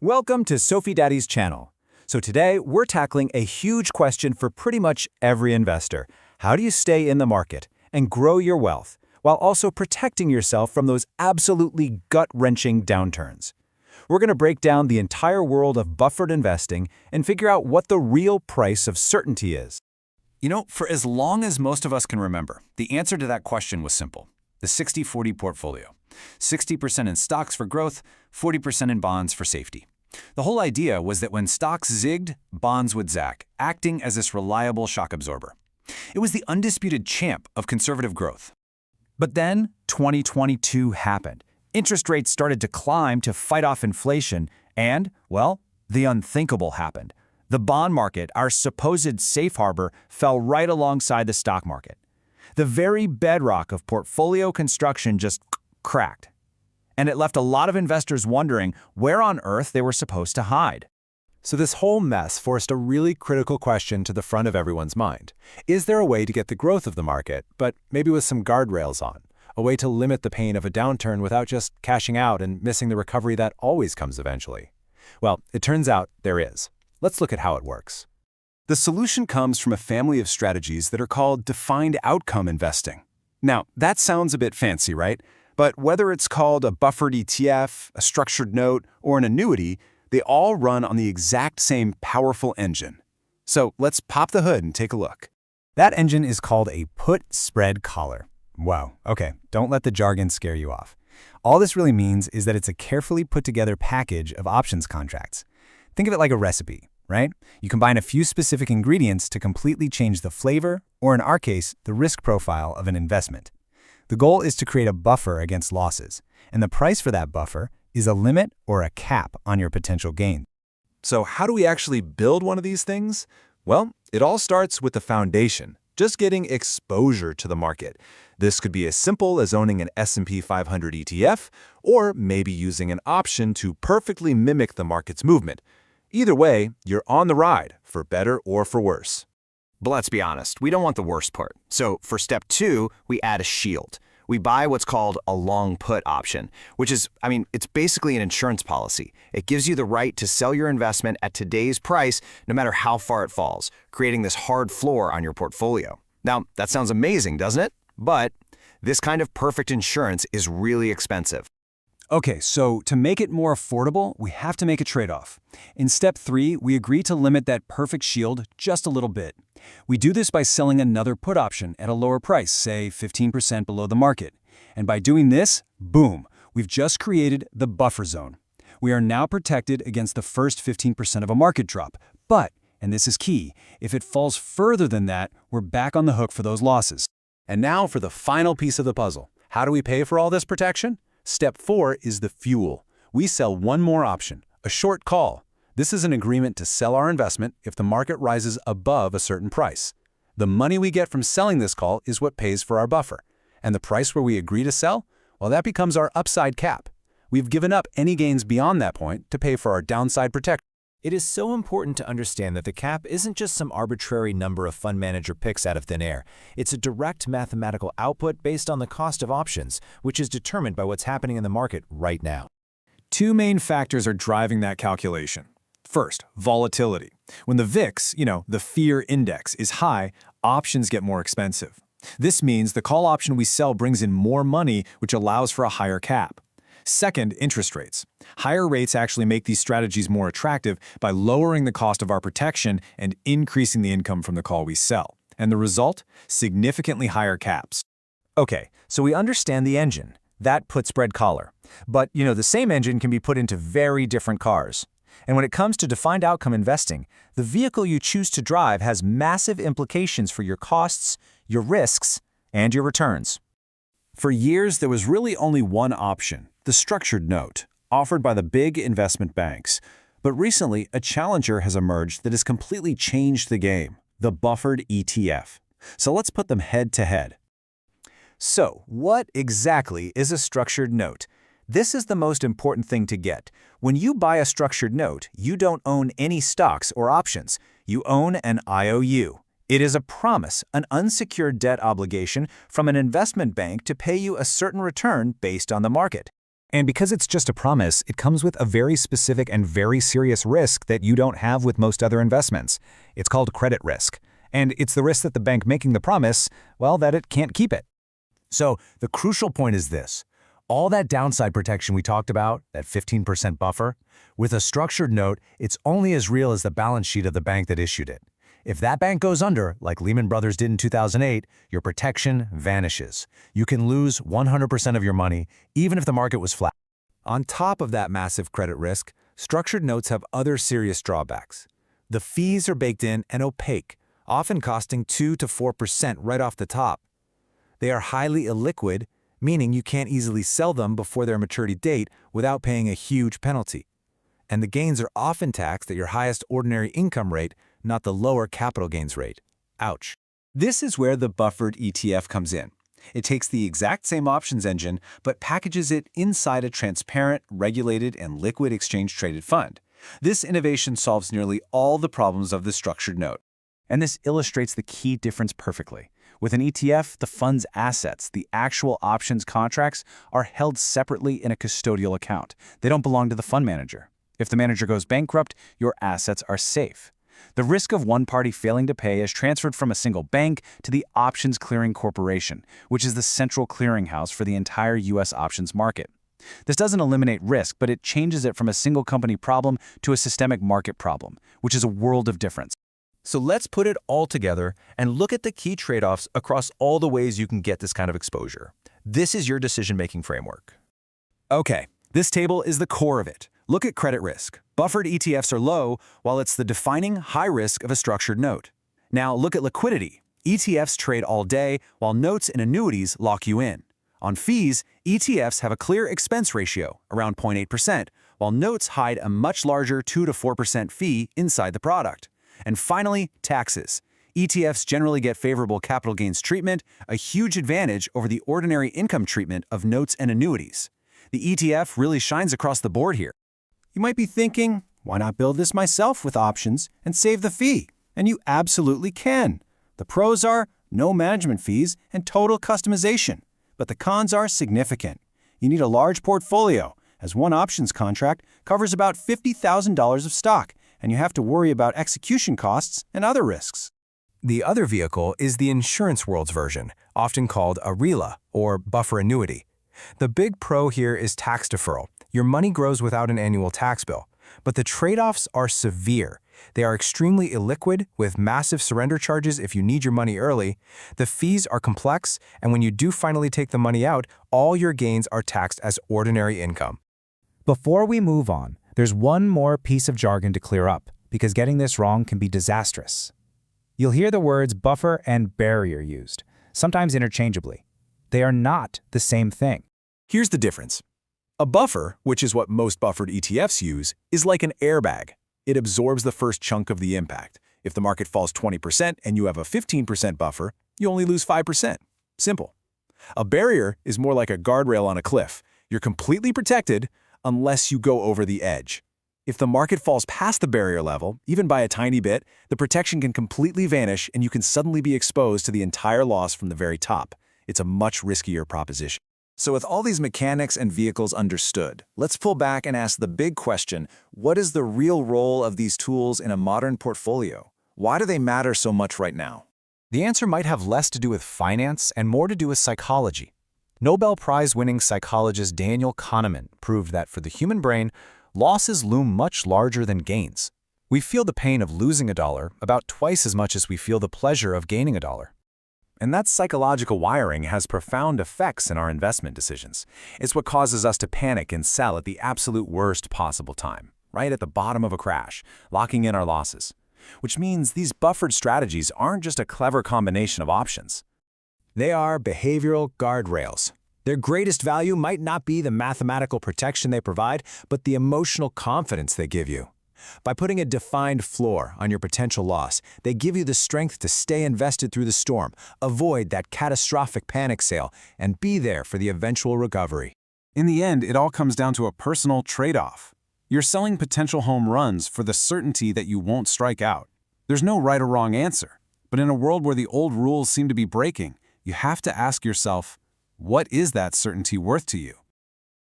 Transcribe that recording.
Welcome to Sophie Daddy's channel. So today, we're tackling a huge question for pretty much every investor. How do you stay in the market and grow your wealth while also protecting yourself from those absolutely gut-wrenching downturns? We're going to break down the entire world of buffered investing and figure out what the real price of certainty is. You know, for as long as most of us can remember, the answer to that question was simple. The 60-40 portfolio. 60% in stocks for growth, 40% in bonds for safety. The whole idea was that when stocks zigged, bonds would zag, acting as this reliable shock absorber. It was the undisputed champ of conservative growth. But then 2022 happened. Interest rates started to climb to fight off inflation, and, well, the unthinkable happened. The bond market, our supposed safe harbor, fell right alongside the stock market. The very bedrock of portfolio construction just cracked. And it left a lot of investors wondering where on earth they were supposed to hide. So this whole mess forced a really critical question to the front of everyone's mind. Is there a way to get the growth of the market, but maybe with some guardrails on? A way to limit the pain of a downturn without just cashing out and missing the recovery that always comes eventually? Well, it turns out there is. Let's look at how it works. The solution comes from a family of strategies that are called defined outcome investing. Now, that sounds a bit fancy, right? But whether it's called a buffered ETF, a structured note, or an annuity, they all run on the exact same powerful engine. So let's pop the hood and take a look. That engine is called a put-spread collar. Wow, okay, don't let the jargon scare you off. All this really means is that it's a carefully put-together package of options contracts. Think of it like a recipe, right? You combine a few specific ingredients to completely change the flavor, or in our case, the risk profile of an investment. The goal is to create a buffer against losses, and the price for that buffer is a limit or a cap on your potential gain. So how do we actually build one of these things? Well, it all starts with the foundation, just getting exposure to the market. This could be as simple as owning an S&P 500 ETF, or maybe using an option to perfectly mimic the market's movement. Either way, you're on the ride, for better or for worse. But let's be honest, we don't want the worst part. So for step 2, we add a shield. We buy what's called a long put option, which is, it's basically an insurance policy. It gives you the right to sell your investment at today's price, no matter how far it falls, creating this hard floor on your portfolio. Now, that sounds amazing, doesn't it? But this kind of perfect insurance is really expensive. Okay, so to make it more affordable, we have to make a trade-off. In step 3, we agree to limit that perfect shield just a little bit. We do this by selling another put option at a lower price, say 15% below the market. And by doing this, boom, we've just created the buffer zone. We are now protected against the first 15% of a market drop. But, and this is key, if it falls further than that, we're back on the hook for those losses. And now for the final piece of the puzzle. How do we pay for all this protection? Step 4 is the fuel. We sell one more option, a short call. This is an agreement to sell our investment if the market rises above a certain price. The money we get from selling this call is what pays for our buffer. And the price where we agree to sell, well, that becomes our upside cap. We've given up any gains beyond that point to pay for our downside protection. It is so important to understand that the cap isn't just some arbitrary number of fund manager picks out of thin air. It's a direct mathematical output based on the cost of options, which is determined by what's happening in the market right now. Two main factors are driving that calculation. First, volatility. When the VIX, the fear index, is high, options get more expensive. This means the call option we sell brings in more money, which allows for a higher cap. Second, interest rates. Higher rates actually make these strategies more attractive by lowering the cost of our protection and increasing the income from the call we sell. And the result? Significantly higher caps. Okay, so we understand the engine, that put-spread collar. But, the same engine can be put into very different cars. And when it comes to defined outcome investing, the vehicle you choose to drive has massive implications for your costs, your risks, and your returns. For years, there was really only one option, the structured note, offered by the big investment banks. But recently, a challenger has emerged that has completely changed the game, the buffered ETF. So let's put them head to head. So, what exactly is a structured note? This is the most important thing to get. When you buy a structured note, you don't own any stocks or options. You own an IOU. It is a promise, an unsecured debt obligation from an investment bank to pay you a certain return based on the market. And because it's just a promise, it comes with a very specific and very serious risk that you don't have with most other investments. It's called credit risk. And it's the risk that the bank making the promise, well, that it can't keep it. So the crucial point is this. All that downside protection we talked about, that 15% buffer, with a structured note, it's only as real as the balance sheet of the bank that issued it. If that bank goes under, like Lehman Brothers did in 2008, your protection vanishes. You can lose 100% of your money, even if the market was flat. On top of that massive credit risk, structured notes have other serious drawbacks. The fees are baked in and opaque, often costing 2 to 4% right off the top. They are highly illiquid, meaning you can't easily sell them before their maturity date without paying a huge penalty. And the gains are often taxed at your highest ordinary income rate, not the lower capital gains rate. Ouch. This is where the buffered ETF comes in. It takes the exact same options engine, but packages it inside a transparent, regulated, and liquid exchange-traded fund. This innovation solves nearly all the problems of the structured note. And this illustrates the key difference perfectly. With an ETF, the fund's assets, the actual options contracts, are held separately in a custodial account. They don't belong to the fund manager. If the manager goes bankrupt, your assets are safe. The risk of one party failing to pay is transferred from a single bank to the Options Clearing Corporation, which is the central clearinghouse for the entire U.S. options market. This doesn't eliminate risk, but it changes it from a single company problem to a systemic market problem, which is a world of difference. So let's put it all together and look at the key trade-offs across all the ways you can get this kind of exposure. This is your decision-making framework. Okay, this table is the core of it. Look at credit risk. Buffered ETFs are low, while it's the defining high risk of a structured note. Now look at liquidity. ETFs trade all day, while notes and annuities lock you in. On fees, ETFs have a clear expense ratio, around 0.8%, while notes hide a much larger 2 to 4% fee inside the product. And finally, taxes. ETFs generally get favorable capital gains treatment, a huge advantage over the ordinary income treatment of notes and annuities. The ETF really shines across the board here. You might be thinking, why not build this myself with options and save the fee? And you absolutely can. The pros are no management fees and total customization. But the cons are significant. You need a large portfolio, as one options contract covers about $50,000 of stock, and you have to worry about execution costs and other risks. The other vehicle is the insurance world's version, often called a RILA, or buffer annuity. The big pro here is tax deferral. Your money grows without an annual tax bill. But the trade-offs are severe. They are extremely illiquid, with massive surrender charges if you need your money early. The fees are complex, and when you do finally take the money out, all your gains are taxed as ordinary income. Before we move on, there's one more piece of jargon to clear up, because getting this wrong can be disastrous. You'll hear the words buffer and barrier used, sometimes interchangeably. They are not the same thing. Here's the difference. A buffer, which is what most buffered ETFs use, is like an airbag. It absorbs the first chunk of the impact. If the market falls 20% and you have a 15% buffer, you only lose 5%. Simple. A barrier is more like a guardrail on a cliff. You're completely protected unless you go over the edge. If the market falls past the barrier level, even by a tiny bit, the protection can completely vanish and you can suddenly be exposed to the entire loss from the very top. It's a much riskier proposition. So with all these mechanics and vehicles understood, let's pull back and ask the big question, what is the real role of these tools in a modern portfolio? Why do they matter so much right now? The answer might have less to do with finance and more to do with psychology. Nobel Prize-winning psychologist Daniel Kahneman proved that for the human brain, losses loom much larger than gains. We feel the pain of losing a dollar about twice as much as we feel the pleasure of gaining a dollar. And that psychological wiring has profound effects in our investment decisions. It's what causes us to panic and sell at the absolute worst possible time, right at the bottom of a crash, locking in our losses. Which means these buffered strategies aren't just a clever combination of options. They are behavioral guardrails. Their greatest value might not be the mathematical protection they provide, but the emotional confidence they give you. By putting a defined floor on your potential loss, they give you the strength to stay invested through the storm, avoid that catastrophic panic sale, and be there for the eventual recovery. In the end, it all comes down to a personal trade-off. You're selling potential home runs for the certainty that you won't strike out. There's no right or wrong answer. But in a world where the old rules seem to be breaking, you have to ask yourself, what is that certainty worth to you?